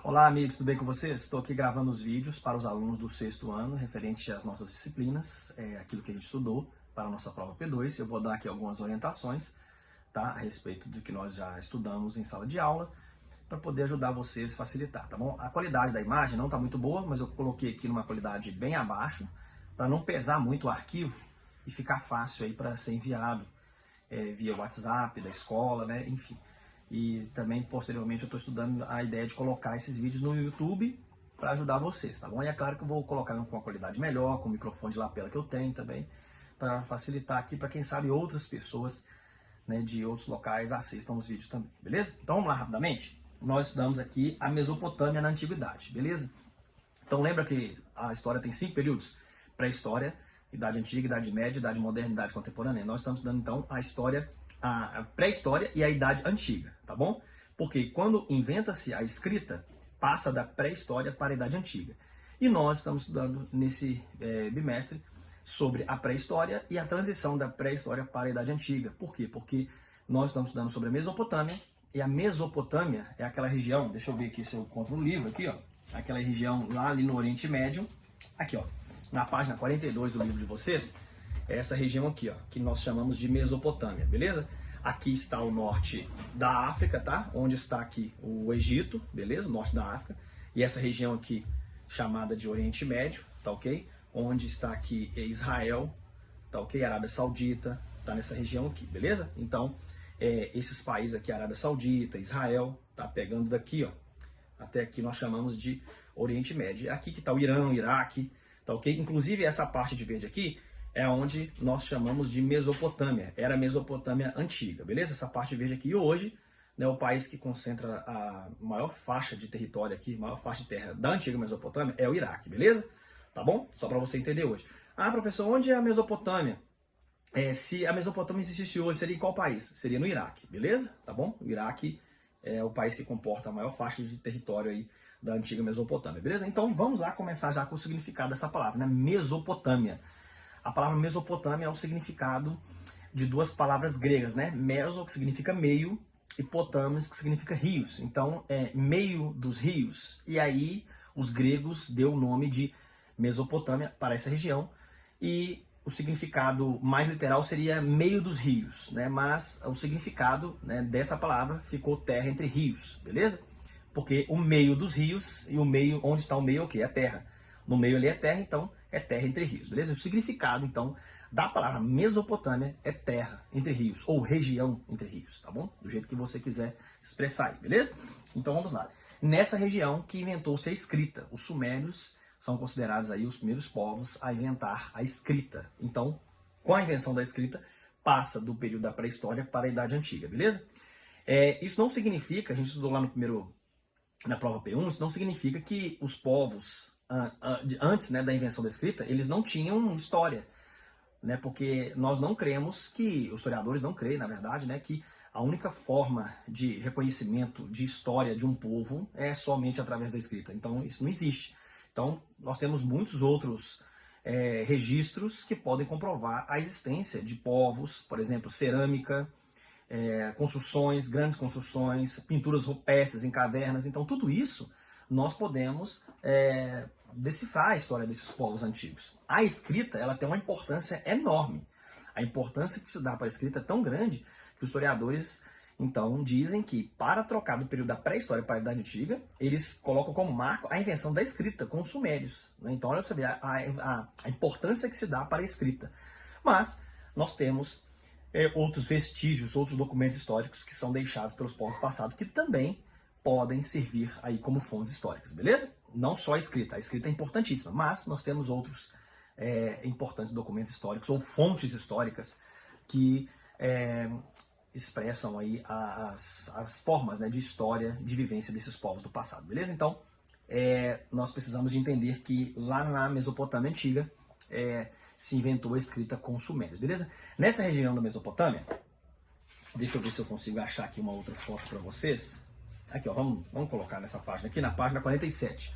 Olá amigos, tudo bem com vocês? Estou aqui gravando os vídeos para os alunos do sexto ano, referente às nossas disciplinas, aquilo que a gente estudou para a nossa prova P2. Eu vou dar aqui algumas orientações, tá, a respeito do que nós já estudamos em sala de aula, para poder ajudar vocês a facilitar, tá bom? A qualidade da imagem não está muito boa, mas eu coloquei aqui numa qualidade bem abaixo, para não pesar muito o arquivo e ficar fácil aí para ser enviado via WhatsApp da escola, né? Enfim. E também, posteriormente, eu estou estudando a ideia de colocar esses vídeos no YouTube para ajudar vocês, tá bom? E é claro que eu vou colocar com uma qualidade melhor, com o microfone de lapela que eu tenho também, para facilitar aqui para quem sabe outras pessoas, né, de outros locais assistam os vídeos também, beleza? Então vamos lá rapidamente. Nós estudamos aqui a Mesopotâmia na Antiguidade, beleza? Então lembra que a história tem 5 períodos? Pré-história, Idade Antiga, Idade Média, Idade Moderna, Idade Contemporânea. Nós estamos estudando então a história, a pré-história e a Idade Antiga, tá bom? Porque quando inventa-se a escrita, passa da pré-história para a Idade Antiga. E nós estamos estudando nesse bimestre sobre a pré-história e a transição da pré-história para a Idade Antiga. Por quê? Porque nós estamos estudando sobre a Mesopotâmia, e a Mesopotâmia é aquela região, deixa eu ver aqui se eu encontro um livro aqui, ó, aquela região lá ali no Oriente Médio, aqui ó, na página 42 do livro de vocês, é essa região aqui, ó, que nós chamamos de Mesopotâmia, beleza? Aqui está o norte da África, tá? Onde está aqui o Egito, beleza? Norte da África. E essa região aqui, chamada de Oriente Médio, tá ok? Onde está aqui Israel, tá ok? Arábia Saudita, tá nessa região aqui, beleza? Então, esses países aqui, Arábia Saudita, Israel, tá pegando daqui, ó, até aqui nós chamamos de Oriente Médio. É aqui que está o Irã, o Iraque, tá ok? Inclusive essa parte de verde aqui é onde nós chamamos de Mesopotâmia, era a Mesopotâmia antiga, beleza? Essa parte verde aqui hoje, né, o país que concentra a maior faixa de território aqui, maior faixa de terra da antiga Mesopotâmia é o Iraque, beleza? Tá bom? Só para você entender hoje. Ah, professor, onde é a Mesopotâmia? Se a Mesopotâmia existisse hoje, seria em qual país? Seria no Iraque, beleza? Tá bom? O Iraque é o país que comporta a maior faixa de território aí da antiga Mesopotâmia, beleza? Então vamos lá começar já com o significado dessa palavra, né? Mesopotâmia. A palavra Mesopotâmia é o significado de duas palavras gregas, né? Meso, que significa meio, e potâmios, que significa rios. Então é meio dos rios. E aí os gregos deu o nome de Mesopotâmia para essa região. E o significado mais literal seria meio dos rios, né? Mas o significado, né, dessa palavra ficou terra entre rios, beleza? Porque o meio dos rios e o meio, onde está o meio, o quê? É terra. No meio ali é terra, então é terra entre rios, beleza? O significado, então, da palavra Mesopotâmia é terra entre rios, ou região entre rios, tá bom? Do jeito que você quiser se expressar aí, beleza? Então vamos lá. Nessa região que inventou-se a escrita, os sumérios são considerados aí os primeiros povos a inventar a escrita. Então, com a invenção da escrita, passa do período da pré-história para a Idade Antiga, beleza? Isso não significa, a gente estudou lá na prova P1, isso não significa que os povos, antes, né, da invenção da escrita, eles não tinham história, né? Porque nós não cremos que, os historiadores não creem, na verdade, né, que a única forma de reconhecimento de história de um povo é somente através da escrita. Então, isso não existe. Então, nós temos muitos outros registros que podem comprovar a existência de povos, por exemplo, cerâmica, construções, grandes construções, pinturas rupestres em cavernas. Então, tudo isso nós podemos decifrar a história desses povos antigos. A escrita, ela tem uma importância enorme. A importância que se dá para a escrita é tão grande que os historiadores, então, dizem que para trocar do período da pré-história para a Idade Antiga, eles colocam como marco a invenção da escrita com os sumérios, né? Então, olha para você ver a importância que se dá para a escrita. Mas nós temos outros vestígios, outros documentos históricos que são deixados pelos povos passados que também podem servir aí como fontes históricas, beleza? Não só a escrita é importantíssima, mas nós temos outros importantes documentos históricos ou fontes históricas que expressam aí as formas, né, de história, de vivência desses povos do passado, beleza? Então, nós precisamos de entender que lá na Mesopotâmia Antiga se inventou a escrita com os sumérios, beleza? Nessa região da Mesopotâmia, deixa eu ver se eu consigo achar aqui uma outra foto para vocês. Aqui, ó, vamos colocar nessa página aqui, na página 47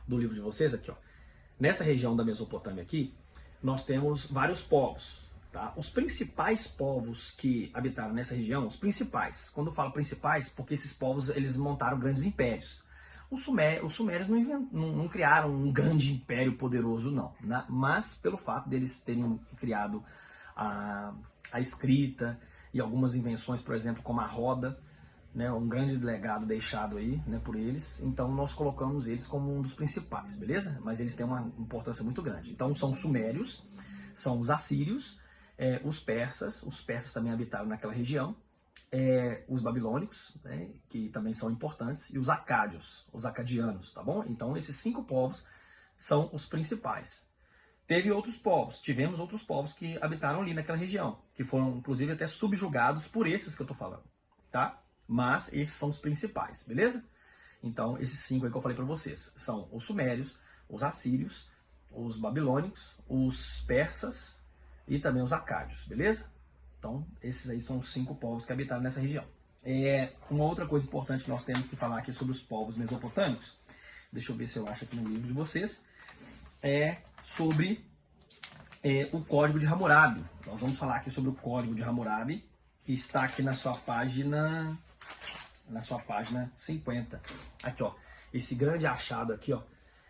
do livro de vocês, aqui, ó. Nessa região da Mesopotâmia aqui, nós temos vários povos, tá? Os principais povos que habitaram nessa região, os principais, quando eu falo principais, porque esses povos eles montaram grandes impérios. Os sumérios não criaram um grande império poderoso, não, né? Mas pelo fato deles terem criado a escrita e algumas invenções, por exemplo, como a roda, né, um grande legado deixado aí, né, por eles, então nós colocamos eles como um dos principais, beleza? Mas eles têm uma importância muito grande. Então são os sumérios, são os assírios, os persas também habitaram naquela região, os babilônicos, né, que também são importantes, e os acádios, os acadianos, tá bom? Então esses 5 povos são os principais. Tivemos outros povos que habitaram ali naquela região, que foram inclusive até subjugados por esses que eu tô falando, tá? Mas esses são os principais, beleza? Então esses 5 aí que eu falei para vocês, são os sumérios, os assírios, os babilônicos, os persas e também os acádios, beleza? Então, esses aí são os 5 povos que habitaram nessa região. Uma outra coisa importante que nós temos que falar aqui sobre os povos mesopotâmicos, deixa eu ver se eu acho aqui no livro de vocês, sobre o Código de Hammurabi. Nós vamos falar aqui sobre o Código de Hammurabi, que está aqui na sua página 50. Aqui, ó, esse grande achado aqui, ó,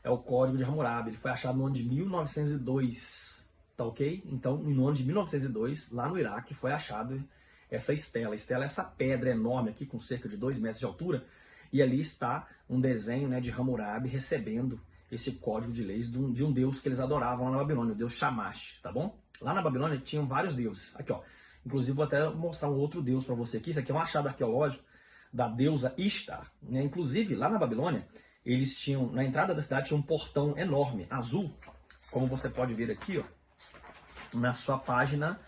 é o Código de Hammurabi. Ele foi achado no ano de 1902. Tá ok? Então, no ano de 1902, lá no Iraque, foi achado essa estela. A estela é essa pedra enorme aqui, com cerca de 2 metros de altura, e ali está um desenho, né, de Hammurabi recebendo esse código de leis de um deus que eles adoravam lá na Babilônia, o deus Shamash, tá bom? Lá na Babilônia tinham vários deuses. Aqui, ó. Inclusive, vou até mostrar um outro deus para você aqui. Isso aqui é um achado arqueológico da deusa Ishtar, né? Inclusive, lá na Babilônia, eles tinham, na entrada da cidade, tinha um portão enorme, azul, como você pode ver aqui, ó, na sua página,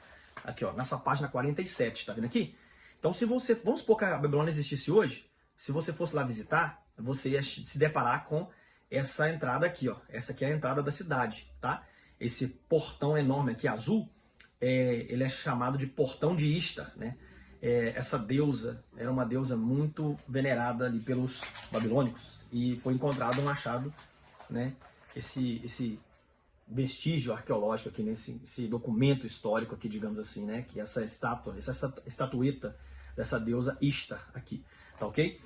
aqui, ó, na sua página 47, tá vendo aqui? Então, vamos supor que a Babilônia existisse hoje, se você fosse lá visitar, você ia se deparar com essa entrada aqui, ó. Essa aqui é a entrada da cidade, tá? Esse portão enorme aqui, azul, ele é chamado de Portão de Ishtar, né? Essa deusa era uma deusa muito venerada ali pelos babilônicos, e foi encontrado um achado, né? Esse vestígio arqueológico aqui esse documento histórico aqui, digamos assim, né? Que essa estatueta dessa deusa Ishtar aqui, tá ok?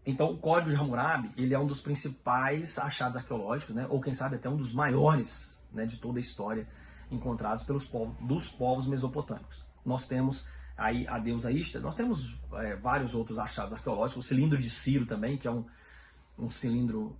Então o Código de Hammurabi, ele é um dos principais achados arqueológicos, né? Ou quem sabe até um dos maiores, né, de toda a história encontrados dos povos mesopotâmicos. Nós temos aí a deusa Ishtar, nós temos vários outros achados arqueológicos, o cilindro de Ciro também, que é um cilindro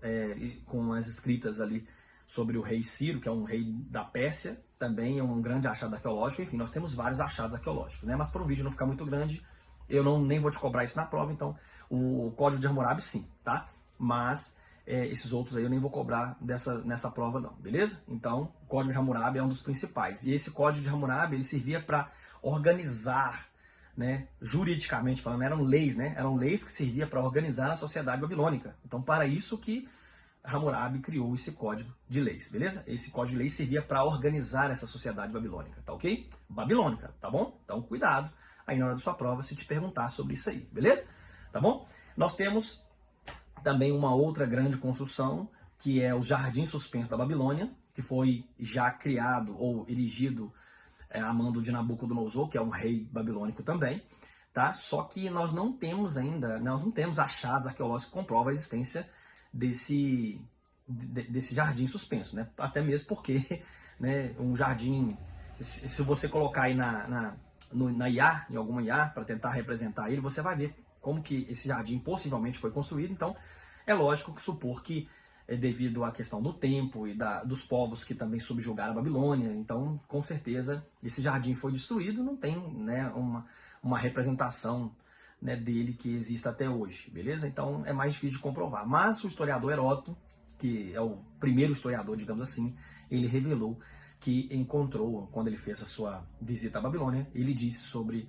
com as escritas ali sobre o rei Ciro, que é um rei da Pérsia, também é um grande achado arqueológico. Enfim, nós temos vários achados arqueológicos, né? Mas para o vídeo não ficar muito grande, eu nem vou te cobrar isso na prova, então o Código de Hammurabi sim, tá? Mas esses outros aí eu nem vou cobrar nessa prova não, beleza? Então, o Código de Hammurabi é um dos principais. E esse Código de Hammurabi, ele servia para organizar, né, juridicamente falando, eram leis, né? Eram leis que serviam para organizar a sociedade babilônica. Então, para isso que Hammurabi criou esse código de leis, beleza? Esse código de leis servia para organizar essa sociedade babilônica, tá ok? Babilônica, tá bom? Então, cuidado aí na hora da sua prova se te perguntar sobre isso aí, beleza? Tá bom? Nós temos também uma outra grande construção, que é o Jardim Suspenso da Babilônia, que foi já criado ou erigido a mando de Nabucodonosor, que é um rei babilônico também, tá? Só que nós não temos achados arqueológicos que comprovam a existência desse jardim suspenso, né? Até mesmo porque, né, um jardim, se você colocar aí na IA, em alguma IA, para tentar representar ele, você vai ver como que esse jardim possivelmente foi construído. Então, é lógico que supor que devido à questão do tempo e dos povos que também subjugaram a Babilônia, então, com certeza, esse jardim foi destruído, não tem, né, uma representação, né, dele que existe até hoje, beleza? Então é mais difícil de comprovar. Mas o historiador Heródoto, que é o primeiro historiador, digamos assim, ele revelou que encontrou, quando ele fez a sua visita à Babilônia, ele disse sobre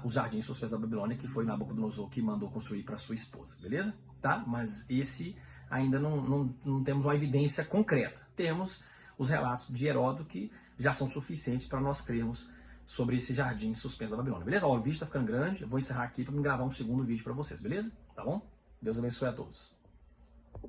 os jardins suspensos da Babilônia, que foi Nabucodonosor que mandou construir para sua esposa, beleza? Tá? Mas esse ainda não temos uma evidência concreta. Temos os relatos de Heródoto que já são suficientes para nós crermos sobre esse jardim suspenso da Babilônia, beleza? Ó, o vídeo tá ficando grande, eu vou encerrar aqui para me gravar um segundo vídeo para vocês, beleza? Tá bom? Deus abençoe a todos.